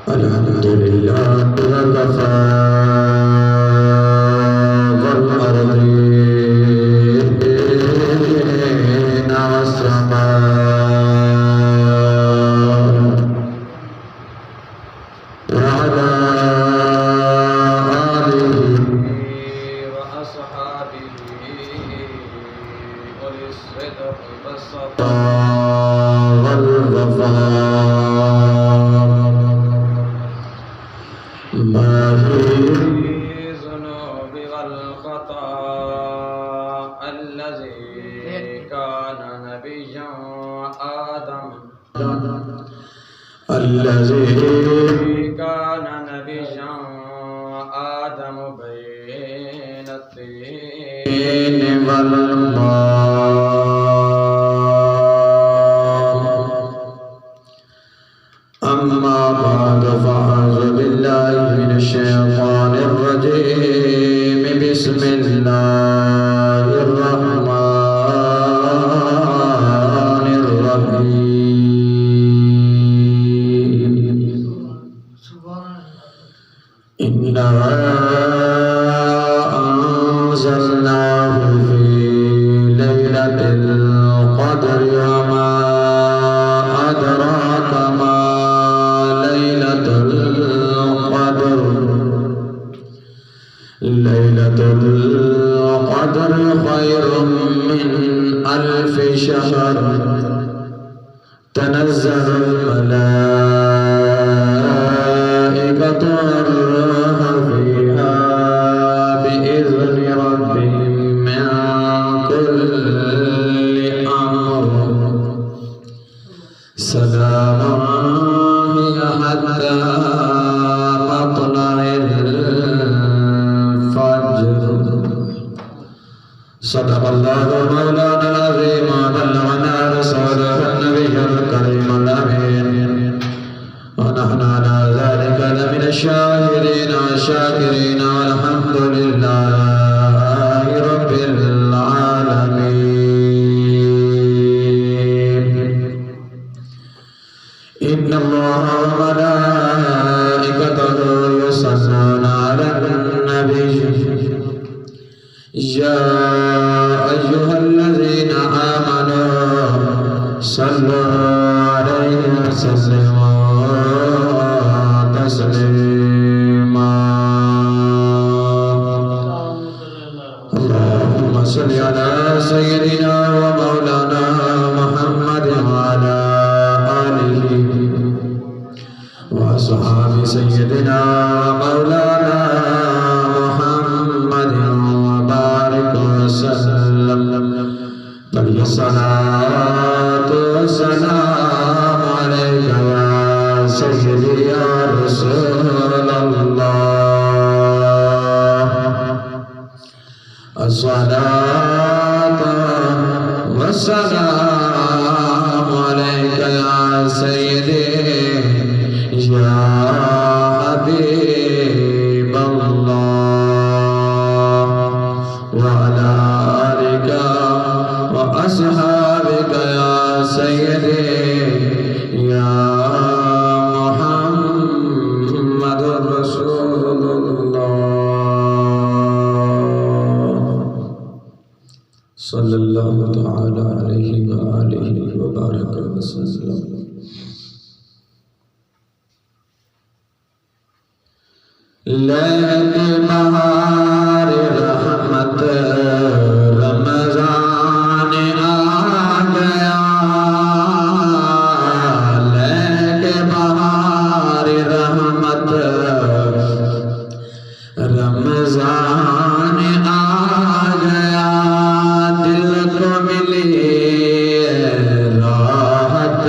الحمد لله وكفى والأرضين والسماء وعلى آله وأصحابه أولي الصدق والصفاء والوفاء ما في الذنوب والخطا الذي كان نبيا آدم بين الطين والماء أما بعد فأعوذ بالله من الشيطان الرجيم بسم الله الرحمن الرحيم إنا أنزلناه في ليلة القدر وما أدراك ما ليلة القدر خير من 1000 شهر تنزل الملائكة والروح فيها بإذن ربهم من كل أمر سلام هي حتى مطلع الفجر صدق الله مولانا العظيم وبلغنا رسوله النبي الكريم الأمين ونحن على ذلك لمن الشاهدين والشاكرين والحمد لله رب العالمين إن الله وملائكته يصلون على النبي يا أيها الذين آمنوا صلوا عليه وسلموا تسليما اللهم صل على سيدنا ومولانا محمد وعلى آله وأصحاب سيدنا ومولانا محمد وبارك وسلم بل الصلاة والسلام عليك يا سيدي يا رسول الله الصلاة والسلام عليك يا سيدي يا حبيب الله وعلى آلك وأصحابك يا سيدي يا محمد رسول الله صلى الله تعالى عليه وآله وبارك وسلم لیل بہار رحمت رمضان آ گیا لیل بہار رحمت رمضان آ گیا دل کو ملی راحت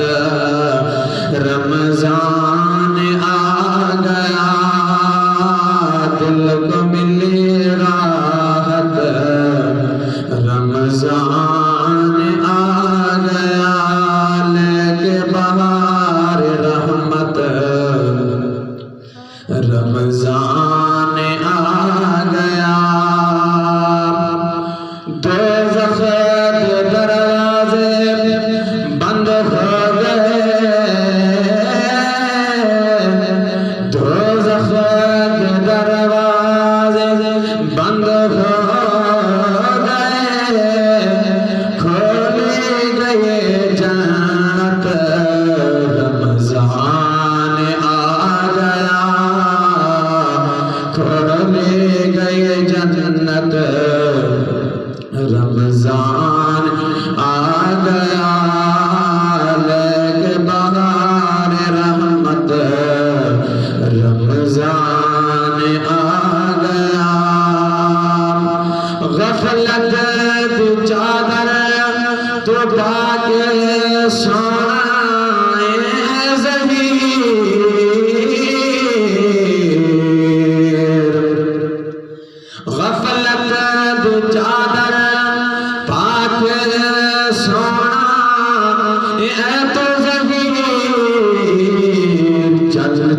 رمضان آ گیا دل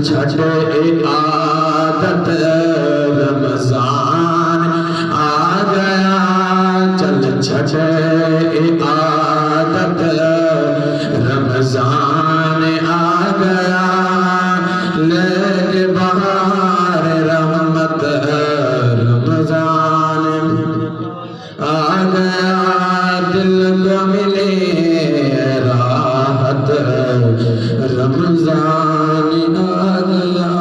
چھٹے عادت رمضان آ گیا، چل چھٹے عادت رمضان آ گیا، لے کے بہار رحمت رمضان آ گیا، دل کو ملے راحت رمضان آ گیا۔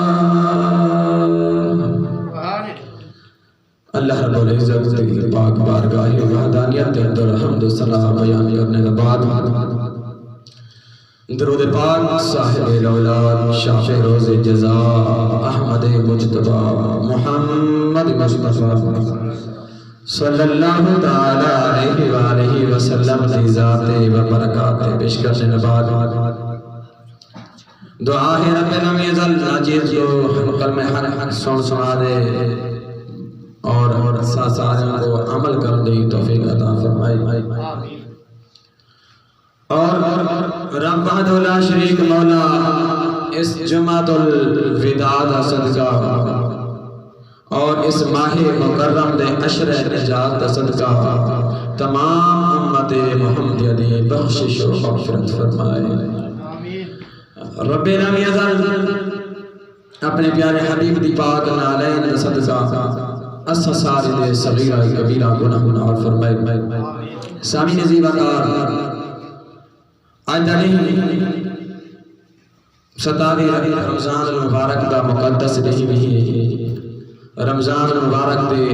اللہ رب العزت کی پاک بارگاہ وحدانیت کے اندر حمد و ثنا بیان کرنے کے بعد درود پاک صاحب الاولاد شاہ روز جزا احمد مجتبی محمد مصطفی صلی اللہ تعالی علیہ وآلہ وسلم کی ذات و برکات پیش کرنے کے بعد دعا ہے رب لم یزل ناجیز کو حلقل میں ہر حق سنا دے اور سارے کو عمل کرنے کی توفیق عطا فرمائے، اور رب وحدہ لا شریک مولا اس جمعۃ الوداع کا صدقہ اور اس ماہ مکرم دے عشر نجات کا صدقہ تمام امت محمدیہ دی بخشش و مغفرت فرمائے۔ رب لم یزل اپنے پیارے حبیب دی پاک نالین دا صدقہ اس ساری دے صغیرہ کبیرہ گناہ معاف فرمائے۔ سامعین عزیز وقار آج نہیں 27 رمضان المبارک دا مقدس نہیں بھی رمضان المبارک دے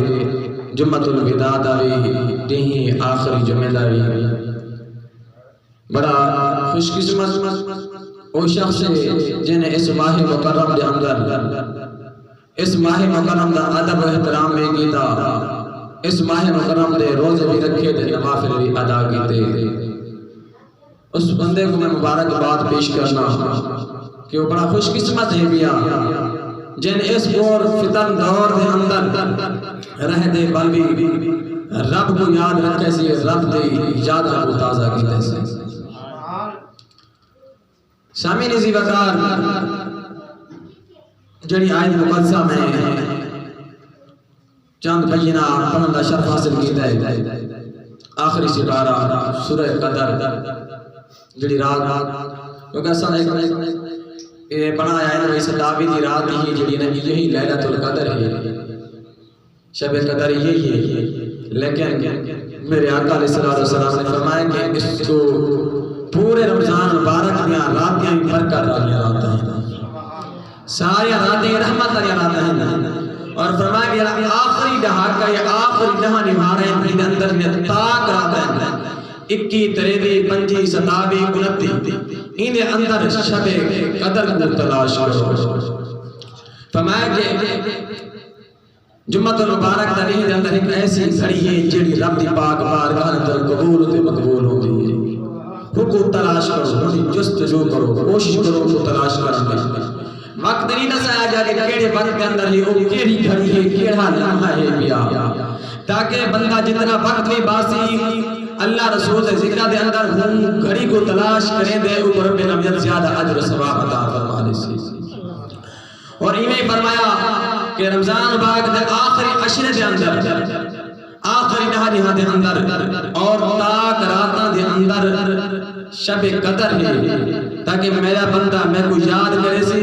جمعۃ الوداع دا بھی نہیں آخری جمعہ دا بھی بڑا خوش قسمت وہ شخص جنہیں اس ماہ مکرم دے اندر اس ماہ مکرم دا ادب و احترام میں کیتا، اس ماہ مکرم دے روزے بھی رکھے دے نوافل بھی ادا کیتے، اس بندے کو میں مبارکباد پیش کرنا کہ وہ بڑا خوش قسمت ہے بیا جن اس پور فتن دور دے اندر رہ دے بل بھی رب کو یاد رکھے سی، رب دے یادہ کو تازہ کیتے سی۔ سامعین عزیز وقار جڑی آیت مقدسہ میں چند بینہ پڑھن دا شرف حاصل کیتا ہے، آخری سپارہ سورہ قدر جڑی رات کیونکہ اصلا ایک بنا آیا ہے اس دعوی دی رات ہی جڑی نہیں یہی لیلۃ القدر ہے، شب قدر یہی ہے، لیکن میرے آقا علیہ السلام نے فرمایا کہ اس کو پورے رمضان مبارک میں راتیں برکت والی راتیں ہیں، ساری راتیں رحمت والی راتیں ہیں، اور فرمایا کہ آخری دہاکہ یا آخری دہاں نبھاڑے ان اندر میں تاک راتیں ہیں، 21 23 25 27 29 ان اندر شب قدر کو تلاش کرو۔ فرمایا کہ جمعۃ المبارک دا دن دے اندر ایک ایسی گھڑی ہے جڑی رب دی پاک بارگاہ اندر قبول تے مقبول ہوندی ہے، کو تلاش کرو، جستجو کرو، کوشش کرو کو تلاش کرنے وقت نہیں دسایا جا کہ کیڑے وقت کے اندر ہے، وہ کیڑی گھڑی ہے، کیڑا لمحہ ہے بیا، تاکہ بندہ جتنا وقت بھی باسی اللہ رسول دے ذکر دے اندر ہم گھڑی کو تلاش کریں دے اوپر رب العزت زیادہ اجر و ثواب عطا فرما دے سی۔ اور ایویں فرمایا کہ رمضان مبارک دے آخری عشرے دے اندر آخری دہاں دے اندر اور تاک راتاں دے اندر شب قدر ہے، تاکہ میرا بندہ میں کو یاد کرے سی،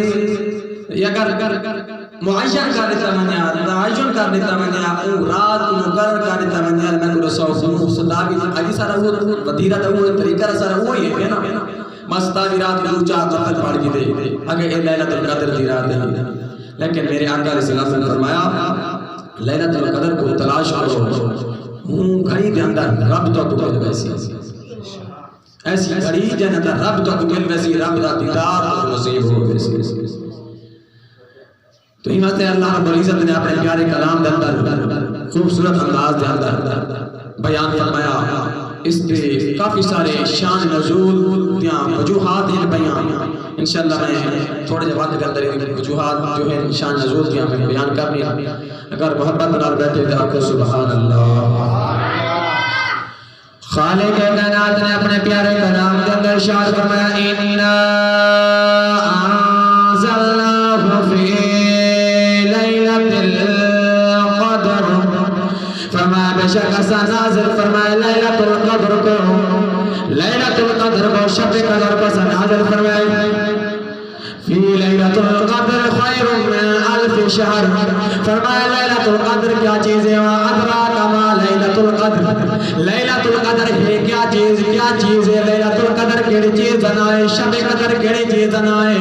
اگر معین کرنے تمنیا تعین کرنے تمنیا رات کو مقرر کرنے تمنیا میں کو رسول صدا بھی اجی سارا وہ وتیرہ دا وہ طریقہ سارا وہی ہے نا، مستا بھی رات کو چا قدر پڑھ کے دے اگر یہ لیلۃ القدر دی رات ہے، لیکن میرے آقا علیہ السلام نے فرمایا لیلۃ القدر کو تلاش کرو، ہوں گھڑی دے اندر رب تو مل ویسی ایسی گھڑی جن اندر رب تو مل ویسی، رب دا دیدار نصیب ہو ویسی۔ تو ہمت اللہ رب العزت نے اپنے پیارے کلام دے اندر خوبصورت انداز دے اندر بیان فرمایا، اس پہ کافی سارے شان نزول دیاں وجوہات ہیں بیان، انشاءاللہ میں تھوڑے جب وقت کے اندر وجوہات جو ہیں شان نزول دیاں میں بیان کرنی، اگر محبت نال بیٹھے تو آپ کو سبحان اللہ۔ خالق کائنات نے اپنے پیارے کلام کے اندر ارشاد فرمایا اِنَّا أَنزَلْنَاهُ عائشہ کا سا نازل فرمائے لیلۃ القدر کو شب قدر کو سا نازل فرمائے فی لیلۃ القدر خیر من الف شہر فرمایا لیلۃ القدر کیا چیز ہے ادراک ما لیلۃ القدر لیلۃ القدر ہے کیا چیز ہے لیلۃ القدر کیڑی چیز نائے شب قدر کیڑی چیز نائے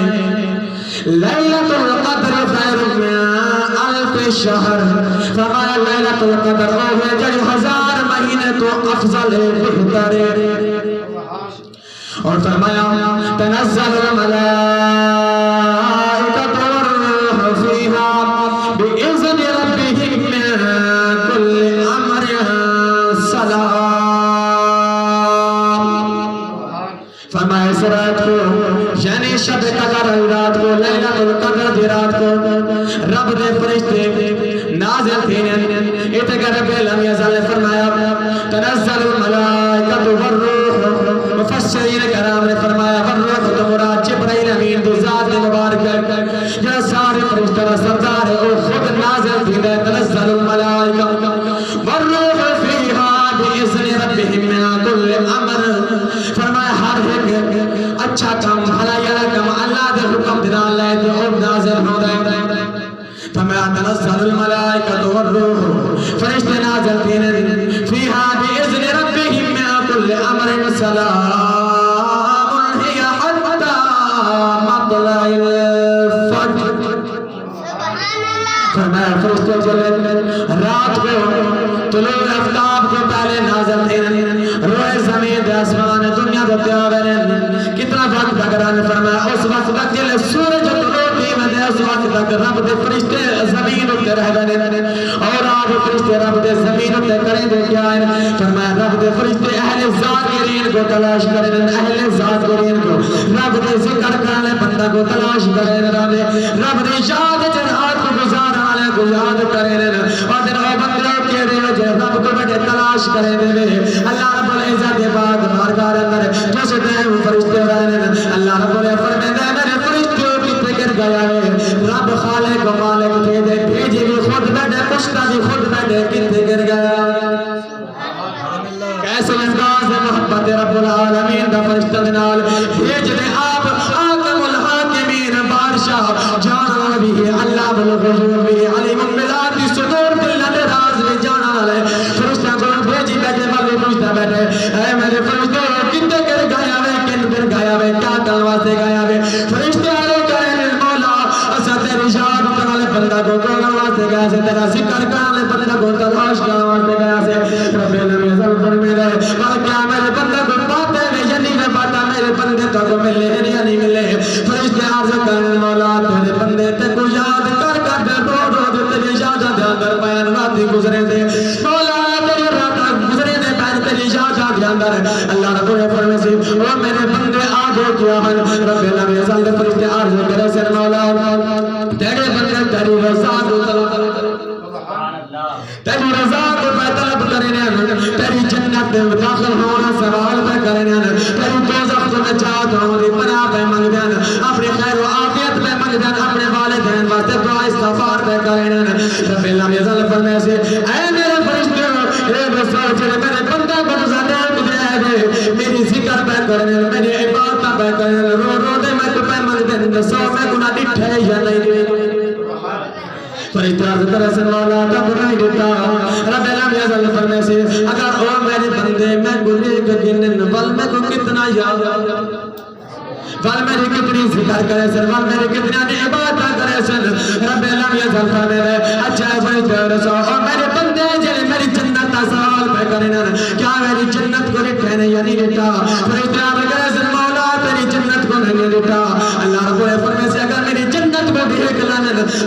لیلۃ القدر خیر من الف شہر فرمایا لیلۃ القدر وہ ہے جو 1000 مہینے تو افضل ہے بہتر ہے اور فرمایا تنزل الملائکہ والروح فیہا بإذن ربہم من کل امر سلام فرمایا اس رات کو یعنی شب قدر رات کو لیلۃ القدر دی رات کو رب دے فرشتے نازل تھے اتنے رب لم یزل فرمایا تنزل الملائکہ والروح مفسرین کرام نے فرمایا والروح تو مراد جبرائیل امین تو ذات مبارک جو سارے فرشتوں کا سردار ہے وہ خود نازل تھی تنزل الملائکہ والروح فیہا بإذن ربہم من کل امر فرمایا ہر ایک اچھا کام بھلائی والا کام اللہ دے حکم دینا لے تو وہ نازل ہو جائے فرمایا تنزل الملائکہ والروح فرشتے نازل تھی فیہا بإذن ربہم من کل امر سلام ہی حتی مطلع الفجر فرمایا فرشتے چلے رات کو طلوع آفتاب کو پہلے نازل تھے روئے زمین دے آسمان دنیا دے پیاورن کتنا وقت اگران فرمایا اس وقت تک جلے سورج طلوع قیمت ہے اس وقت تک رب دے فرشتے زمین اتے رہ بنے اور آپ فرشتے رب دے زمین اتے کریں دے کیا ہے فرمایا رب دے فرشتے اہل ذاکرین کو تلاش کریں اہل ذاکرین کو رب دے ذکر کرنے بندہ کو تلاش کریں رب دے یاد جنہات کو گزار آلے کو یاد کریں اور دن او بندہ کے دے جو رب کو بڑے تلاش کریں دے اللہ رب العزت پاک بارگاہ اندر جو سے دے فرشتے رہنے اللہ رب العزت فرمائے دے میرے فرشتے کتے گر گیا ہے رب خالق و مالک کے دے بھیجی بھی خود بیٹھے پشتا بھی خود بیٹھے کتے گر گیا کیسے انداز محبت رب العالمین دا فرشتہ دنال بھیج دے آپ آقم الحاکمین بادشاہ جانا بھی ہے اللہ بالغیوب بھی علیم بذات صدور باللہ راز بھی جانا لے فرشتہ کو بھیجی بیٹھے مالے پوچھتا بیٹھے اے میرے فرشتوں کتے گر گیا وے کن گر گیا وے کیا کلمہ سے گیا وے فرشتے آلے کریں مولا اسا تیری شاہد کرالے بندہ کو کلمہ سے گیا سے تیرا ذکر کرالے بندہ کو تلاش کلمہ سے گیا سے رب العالمین ظلفر میں رہے اور کیا میرے بندہ کو باتیں میں یعنی میں باتا میرے بندے تو کو ملے یا نہیں ملے فرشتے عرض کریں مولا تیرے بندے تے کو یاد کر کر دے رو تیری یاد دے اندر بیان راتی گزرے دے مولا تیری رات گزرے دے بیان تیری یاد دے اندر اللہ رب العالمین سے او میرے بندے آگے کیا ہے رب العالمین ظلم فرشتے عرض کرے سے مولا تیرے بندے تیری رضا کو تیری رضا کو طلب کرنے تیری جنت میں داخل ہونا سوال پہ کرنے تیری دوزخ کو نجات ہونے پناہ پہ منگ دین اپنے خیر و عافیت پہ منگ دین اپنے والدین واسطے دعا استغفار پہ کرنے رب العالمین ظلم فرمائے سے اے میرے فرشتے اے رسول چلے میرے بندہ کو زدہ دے میری ذکر پہ کرنے میری عبادت پہ کرنے رو دے میں تو پہ منگ دین سو میں گناہ ڈٹھے یا نہیں فرشتے عرض کرے سے مولا تب نہیں دیتا رب العالمین ظلم فرمائے سے اگر او میرے بندے میں گناہ کو گنن ول میں کو کتنا یاد ول میری کتنی ذکر کرے سے ول میری کتنی عبادت کرے سے رب العالمین ظلم فرمائے اچھا فرشتے رسول اور میرے بندے جنہیں میری جنت کا سوال پہ کرنا کیا میری جنت کو رکھے نہیں یا نہیں دیتا فرشتے عرض کرے سے مولا تیری جنت کو نہیں دیتا اللہ رب العالمین فرمائے سے اگر میری جنت کو دیکھ لینا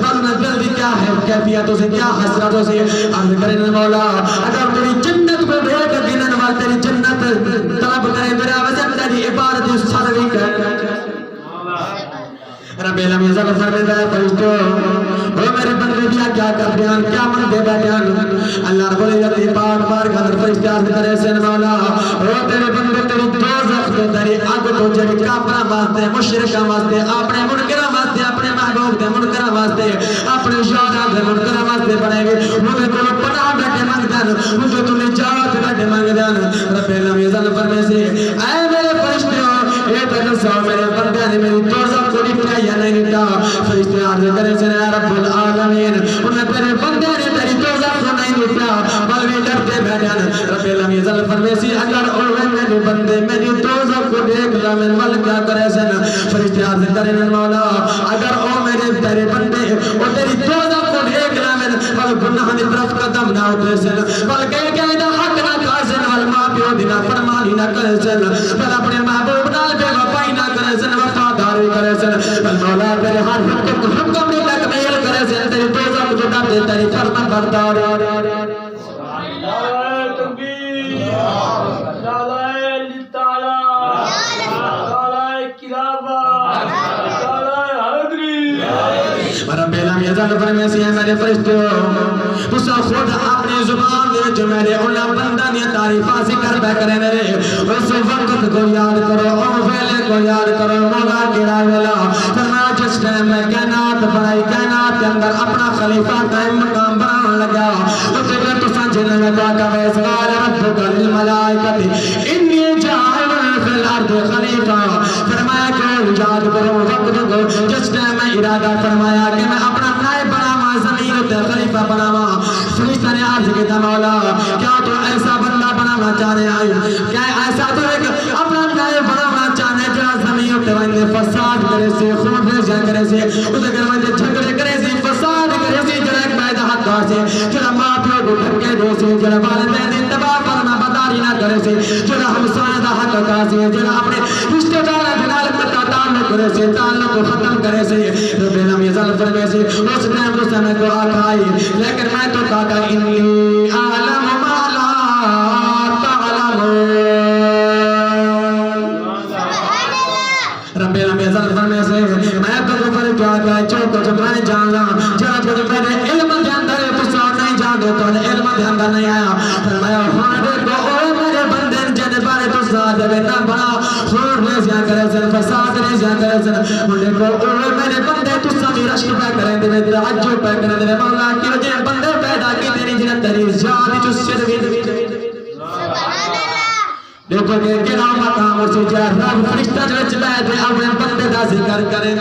ورنہ جلدی کیا ہے کیفیتوں سے کیا حسرتوں سے عرض کریں مولا اگر تیری جنت کو دیکھ گنن وال تیری جنت طلب کریں میرا وجہ تیری عبادت سروی کر رب العالمین ظلم فرمائے ہے فرشتوں وہ میرے بندے دیا کیا کر بیان کیا من دے بیان اللہ رب العزت پاک بار گھر فرشتے عرض کرے سے مولا وہ تیرے بندے تیری دوزخ تو تیری آگ تو جڑی کافرہ واسطے مشرکہ واسطے اپنے منکرہ واسطے اپنے محبوب دے منکرہ واسطے اپنے شہداء دے منکرہ واسطے بنے گے وہ کو پناہ بیٹھے منگتا دین جو تو نجات بیٹھے مانگ دین رب لم یزل فرمے سے اے میرے فرشتے ہو اے تنسو میرے بندے نے میری توزہ کو نپٹا یا نہیں نپٹا فرشتے عرض کرے سے رب العالمین انہیں تیرے بندے نے تیری توزہ کو نہیں نپٹا بلوی ڈرتے بیٹھے رب لم یزل فرمے سے اگر اوہ میرے بندے میری توزہ کو دیکھ لا من مل کیا کرے سن فرشتے عرض کرے مولا اگر او میرے تیرے بندے او تیری توزہ کو دیکھ لا من مل گناہ دی طرف قدم نہ اٹھے سن بل کہے دا حق نہ کھا سن ول ماں پیو دی نہ فرمانی نہ کرے سن بل اپنے محبوب نال بے وفائی نہ کرے سن وفاداری کرے سن بل مولا تیرے ہر حکم میں تکمیل کرے سن تیری توزہ کو ڈرتے تیری فرمان بردار رب لم یزل فرمے سے میرے فرشتے ہو اس خود اپنی زبان دے جو میرے اولا بندہ نے تعریفہ ذکر بے کرے میرے اس وقت کو یاد کرو او ویلے کو یاد کرو مولا گرا ویلا فرمایا جس ٹائم میں کائنات بنائی کائنات کے اندر اپنا خلیفہ قائم مقام بنانے لگا اس کے تو سمجھنے میں دعا کا ویس قال ربک للملائکۃ انی جاعل فی الارض خلیفہ فرمایا کہ یاد کرو وقت کو جس ٹائم میں ارادہ فرمایا کہ میں اپنا نائب بناوا زمین تے خلیفہ بناوا فرشتہ نے عرض کیا مولا کیا تو ایسا بندہ بنانا چاہے کیا ایسا تو ایک اپنا نائب بنانا چاہے جو زمین تے ونے فساد کرے سے خون ریزہ کرے سے اس اگر ونے جھگڑے کرے سے فساد کرے سے جو ایک بیدہ حق سے جو ماں پیو کو دھکے دے سے جو والدین تباہ فرما بداری نہ کرے سے جو ہمسایہ دا حق سے جو اپنے رشتہ دار نال تعلق کرے سے تعلق کو ختم کرے سے رب لم یزل فرمے سے اس ٹائم تو سمے کو آکھائی لیکن میں تو کہا انی اعلم ما لا تعلمون رب لم یزل فرمے سے میں تو کفر کیا کہ جو کچھ میں جانا جب کچھ میرے علم کے اندر تو نہیں جانے تو علم کے اندر نہیں آیا فرمایا ہاں کو او میرے بندے جن بارے تو ساتھ بیٹا بڑا خون ریزیاں کرے سن فساد ریزیاں کرے سن انہیں کو او میرے بندے تو سمی رشک پہ کریں دے میں عجو پہ کریں دے مولا کیوں جن بندے پیدا کی تیری جنت تیری زیادی جو سر بھی دیکھو کہ گرا مقام اسی جا رب فرشتہ جو بیٹھے اپنے بندے دا ذکر کریں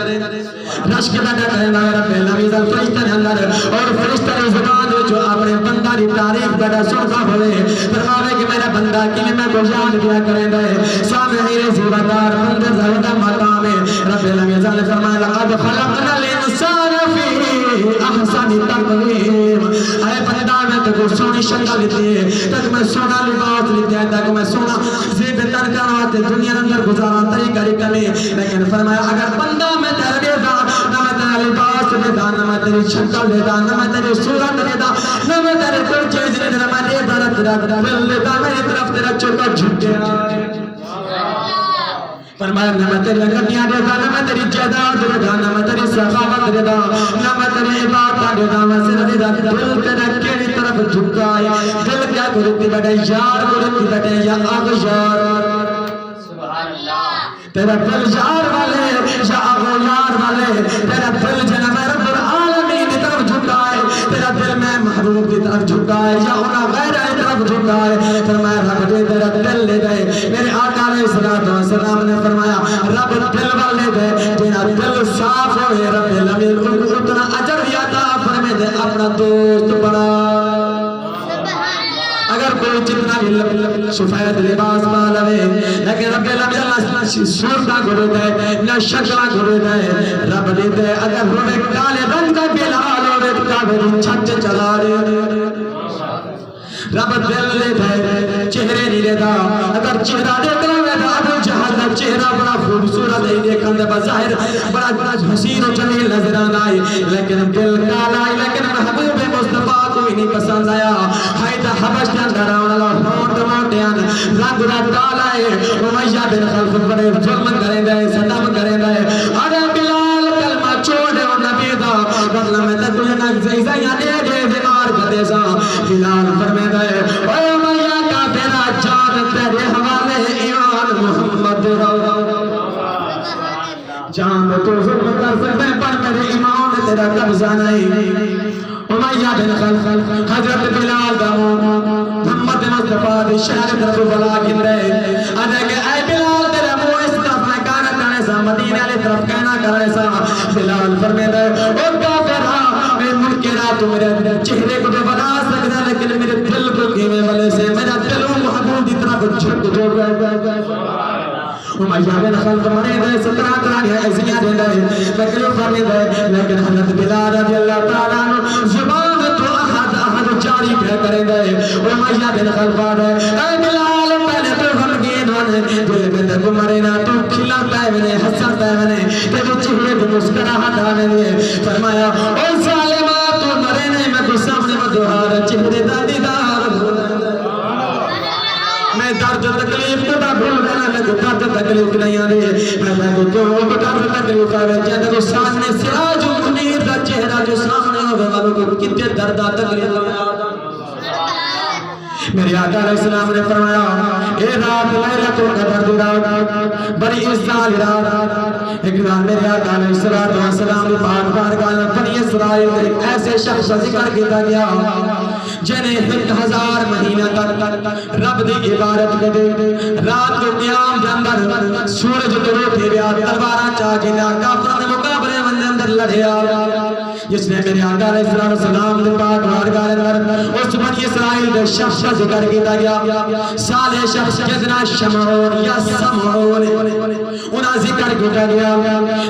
رشک بیٹھا کریں رب لم یزل فرشتہ نے اندر اور فرشتہ نے زبان جو اپنے بندہ دی تعریف بیٹھا سنتا ہوئے فرماوے کہ میرا بندہ کلمہ کو یاد کیا کریں گے سامعین زیبادار بندے زیادہ مقام ہے رب لم یزل فرمائے لقد خلقنا الانسان فی احسن تقویم اے بندہ میں تو سونی شکل لیتی ہے تک میں سونا لباس لیتی ہے تک میں سونا زیب تر کرواتے دنیا اندر گزارا طریقہ رکھنے لیکن فرمایا اگر بندہ میں تیرے دا نہ میں تیرے لباس دے دا نہ میں تیری شکل دے دا نہ میں تیری صورت دے دا نہ میں تیرے کوئی چیز دے دا میں دے دا تیرا دل دے دا میری طرف تیرا چوکا جھک گیا فرمایا نہ میں تیری گھٹیاں دے دا نہ میں تیری جائیداد دے دا نہ میں تیری سخاوت دے دا نہ میں تیری عبادت دے دا میں صرف دے دا دل تیرا کیڑی طرف جھکا ہے دل کیا کرتی بیٹے یار کرتی بیٹے یا اغیار تیرا دل یار والے یا اغیار والے تیرا دل جناب رب العالمین کی طرف جھکا ہے تیرا دل میں محبوب کی طرف جھکا ہے یا انہا غیر کی طرف جھکا ہے فرمایا رب دے تیرا دل لے دے میرے آقا علیہ السلام نے فرمایا رب دل والے دے تیرا دل صاف ہوئے رب لمن اتنا اجر دیاتا فرمے دے اپنا دوست بنا اگر کوئی جتنا بھی سفید لباس پالوے لیکن رب العالمین صورتہ گھرے دے نہ شکلہ گھرے دے رب دے اگر ہوئے کالے رنگ کا بلال ہوئے کابری چھٹ چلا دے رب دل لے دے چہرے نہیں لے دا اگر چہرہ دیکھ رہے دا ابو جہل دا چہرہ بڑا خوبصورت ہے دیکھن دے بظاہر بڑا حسین و جمیل نظر آئی لیکن دل کالا ہے لیکن محبوب مصطفیٰ کوئی نہیں پسند آیا ہائی دا حبش کے اندر آنے لگا ہونٹ موٹیاں رنگ دا کالا ہے امیہ بن خلف بڑے ظلم کریں دے ستم کریں دے ارے بلال کلمہ چھوڑے و نبی دا ورنہ میں تکوی نک زیزیاں دے دے بیمار کردے سا بلال فرمے دے اے امیہ کا تیرا جان تیرے حوالے ایمان محمد جان تو ظلم کر سکتے پر میرے ایمان تیرا قبضہ نہیں امیہ بن خلف حضرت بلال دامو محمد مصطفیٰ دی شہر طرف بلا گندے ادھے کہ اے بلال تیرے مو اس طرف میں کانا کرنے سا مدینہ علی طرف کہنا کرنے سا بلال فرمے دے او کافرہ میں منکرہ تو میرے چہرے کو تو بنا سکتا لیکن میرے دل کو گیمے والے سے میرا دل محبوب دی طرف جھک جو گئے امیہ بن خلف مرے دے 17 طرح ایسیاں دے دے تکلیف فرمے دے لیکن حضرت بلال رضی اللہ تعالیٰ عنہ زبان تو احد جاری کریں دے امیہ بن خلف دے اے بلال پہلے تو غمگین ہونے دل میں تک مرے نا تو کھلاتا ہے میں ہنستا ہے میں تیرے چہرے پہ مسکراہٹ آنے دے فرمایا او ظالمہ تو مرے نہیں میں تو سامنے بدوہار چہرے دا دیدار میں درد تکلیف کو دا بھول دینا میں تو درد تکلیف نہیں آنے میں تو درد تکلیف آوے جاندے تو سامنے سراج منیر دا چہرہ جو سامنے ہوگا والوں کو کتے دردہ تکلیف آوے میرے آقا علیہ السلام نے فرمایا اے رات لیلۃ القدر دی رات بڑی عزت رات ایک رات میرے آقا علیہ السلام نے پاک بارگاہ میں بنی اسرائیل کے ایک ایسے شخص کا ذکر کیا گیا جنہیں 1000 مہینہ تک رب دی عبادت کرے رات کو قیام دے اندر سورج طلوع تھے بیا تلواراں چا کے کافراں دے مقابلے میں اندر لڑیا جس نے میرے آقا علیہ السلام نے پاک بارگاہ میں اندر اس بنی اسرائیل دے شخص کا ذکر کیا گیا صالح شخص جدنا شمعون یا سمعون انہاں ذکر کیا گیا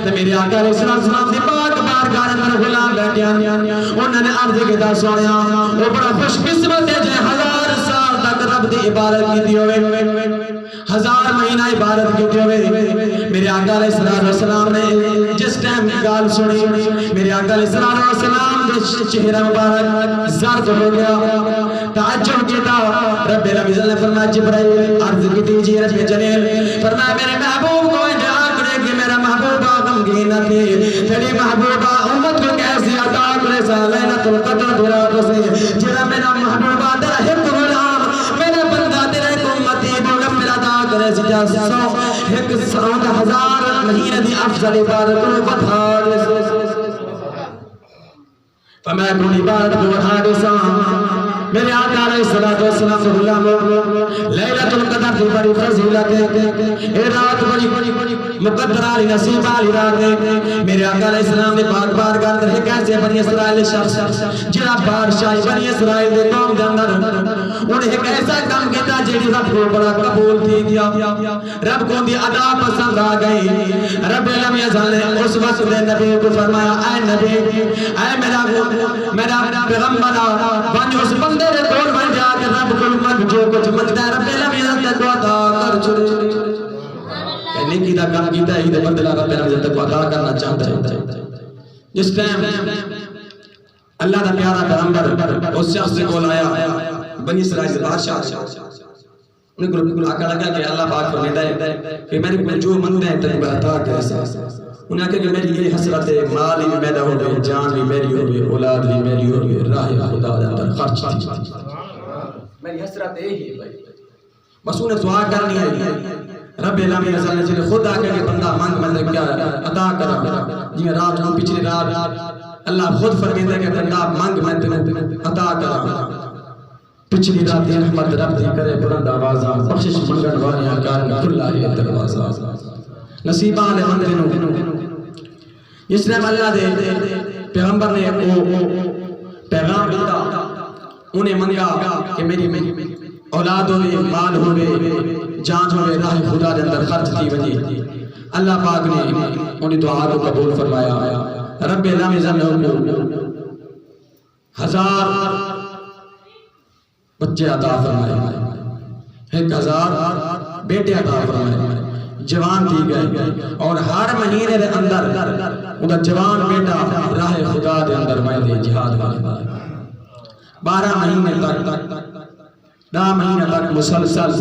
تو میرے آقا علیہ السلام نے پاک بارگاہ میں غلام بیٹھے انہوں نے عرض کیا سونیا وہ بڑا خوش قسمت ہے جو 1000 سال تک رب دی عبادت کی ہوئے 1000 مہینہ عبادت کی ہوئے میرے آقا علیہ السلام نے جس ٹائم کی گال سنی میرے آقا علیہ السلام دے چہرہ مبارک زرد ہو گیا تعجب کیا رب العزت نے فرمایا جبرائیل عرض کی دیجیے رب جلیل فرمایا میرے محبوب کو آنکھنے کہ میرا محبوبہ غمگین نہ تھی تیری محبوبہ امت کو کیسے عطا کرے سا لیلۃ القدر درات سے جرا میرا محبوبہ تیرا حق غلام میرا بندہ تیرا ایک امتی مغفر عطا کرے سجا 100,000 مہینے دی افضل عبادت کو بتا دے فمیں اپنی عبادت کو بتا دے سا میرے آقا علیہ السلام غلام لیلۃ القدر کی بڑی فضیلت ہے اے رات بڑی مقدر علی نصیب علی رات ہے میرے آقا علیہ السلام نے پاک بارگاہ میں ایک ایسے بنی اسرائیل شخص جڑا بادشاہ بنی اسرائیل دے قوم دے اندر انہیں ایک ایسا کام کیتا جڑی رب کو بڑا قبول تھی گیا رب کو دی ادا پسند آ گئی رب العالمین نے اس وقت دے نبی کو فرمایا اے نبی اے میرا پیغمبر بن اس بندے دے کول بن جا کے رب کو من جو کچھ منگتا ہے رب العالمین تے کو عطا کر چھوڑے نیکی دا کام کیتا ہے یہ بدلہ رب العالمین تے کو عطا کرنا چاہتا ہے جس ٹائم اللہ دا پیارا پیغمبر اس شخص سے کول آیا بنی اسرائیل بادشاہ انہیں بالکل آقا لگا کہ اللہ پاک فرماتا ہے کہ میں نے جو منگتا ہے تے عطا کرے انہیں کہا کہ میری یہ حسرت ہے مال بھی میرا ہو گئے جان بھی میری ہو گئی اولاد بھی میری ہو گئی راہ خدا دے اندر خرچ تھی میری حسرت یہی ہے بھائی بس انہیں دعا کرنی ہے رب العالمین نے جنہیں خود آکے کہ بندہ مانگ میں کیا عطا کرا جنہیں رات کو پچھلی رات اللہ خود فرمیتا ہے کہ بندہ مانگ میں تمہیں عطا کرا پچھلی رات رحمت رب دی کرے بلند آوازاں بخشش منگن والی آکار میں کھلا ہے دروازہ نصیبہ علیہ مندنوں اس نے اللہ دے پیغمبر نے پیغام دیتا انہیں منگا کہ میری اولاد ہوئے مال ہوئے جان ہوئے راہ خدا دے اندر خرچ تھی وجی اللہ پاک نے انہیں دعا کو قبول فرمایا رب العالمین نے 1000 بچے عطا فرمائے 1000 بیٹے عطا فرمائے جوان دی گئے اور ہر مہینے دے اندر انہا جوان بیٹا راہ خدا دے اندر میں جہاد والے 12 مہینے تک 10 مہینے تک مسلسل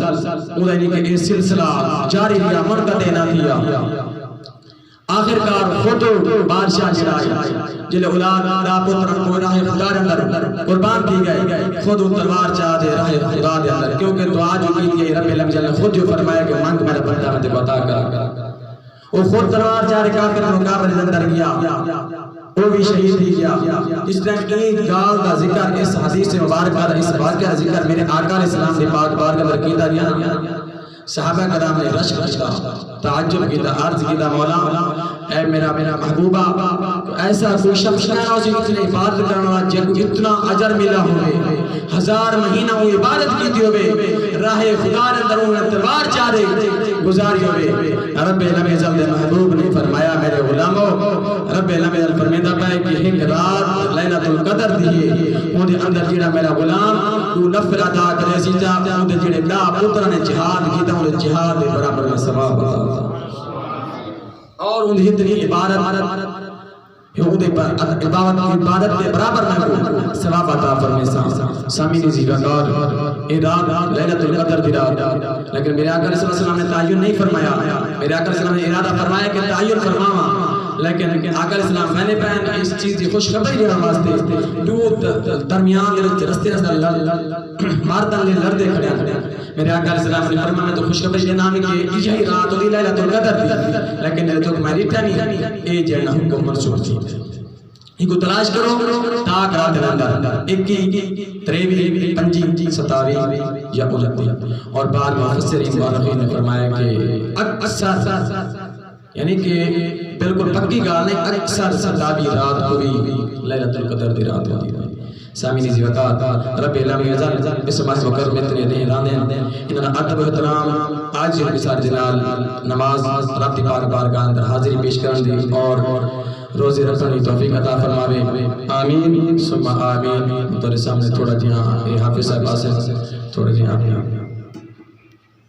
انہا یہ سلسلہ جاری رہا منقطع نہ کیا آخرکار خود بادشاہ جرائے جلے اولاد دا پتر کو راہ خدا دے اندر قربان کی گئے خود تلوار چاہ دے راہ خدا دے اندر کیونکہ دعا جو کی گئی رب العالمین نے خود جو فرمایا کہ مانگ میرا بندہ میں عطا کرا وہ خود تلوار چار کافر مقابلے اندر گیا، وہ بھی شہید ہی گیا۔ اس طرح ایک گال کا ذکر اس حدیث مبارکہ کا، اس واقعہ کا ذکر میرے آقا علیہ السلام نے پاک بارگاہ میں کیتا گیا۔ صحابہ کرام نے رشک کیتا، تعجب کیتا، عرض کیتا، مولا اے میرا محبوبہ، ایسا کوئی شخص نہ ہو جس نے عبادت کرنے والا جن کو اتنا اجر ملا ہوئے، 1000 مہینہ وہ عبادت کیتی ہوئے، راہ خدا اندر انہیں تلوار چارے گزاری ہوئے۔ رب العالمین نے محبوب نے فرمایا میرے غلاموں، رب العالمین فرمیدہ پائے کہ ایک رات لیلۃ القدر دیئے، انہیں اندر جیڑا میرا غلام وہ نفل ادا کرے سیجا، انہیں جیڑے لا پترہ نے جہاد کیتا، انہیں جہاد برابر میں ثواب ہوتا، اور انہیں اتنی عبادت عبادت کے برابر میں ثواب عطا فرمائے۔ سامعین عزیز اے رات لیلۃ القدر دی رات، لیکن میرے آقا صلی اللہ علیہ وسلم نے تعین نہیں فرمایا، میرے آقا صلی اللہ علیہ وسلم نے ارادہ فرمایا کہ تعین فرماواں، لیکن آقا علیہ السلام میں نے پہن اس چیز کی خوشخبری دینا واسطے دودھ درمیان دے رستے مردان لے لردے کھڑے ہیں۔ میرے آقا علیہ السلام نے فرمایا میں تو خوشخبری دینا ہمیں کہ یہی رات ہوئی لیلۃ القدر دی، لیکن میرے تو کماری ٹھانی اے جینا حکم منصور تھی، ان کو تلاش کرو تاک رات اندر 21 23 25 27 یا 29۔ اور بعد مفسرین مورخین نے فرمایا کہ اکثر یعنی کہ بالکل پکی گال نہیں، اکثر صدابی رات کو بھی لیلۃ القدر دی رات ہوتی ہے۔ سامعین عزیز وقت رب العالمین اس ماہ مکرم میں اتنے نہیں راندے انہاں ادب و احترام آج مثال جنال نماز رب دی پاک بارگاہ اندر حاضری پیش کرن دی اور روزے رکھنے کی توفیق عطا فرماوے، آمین ثم آمین۔ تمہارے سامنے تھوڑا جہاں حافظ صاحب آسے تھوڑا جہاں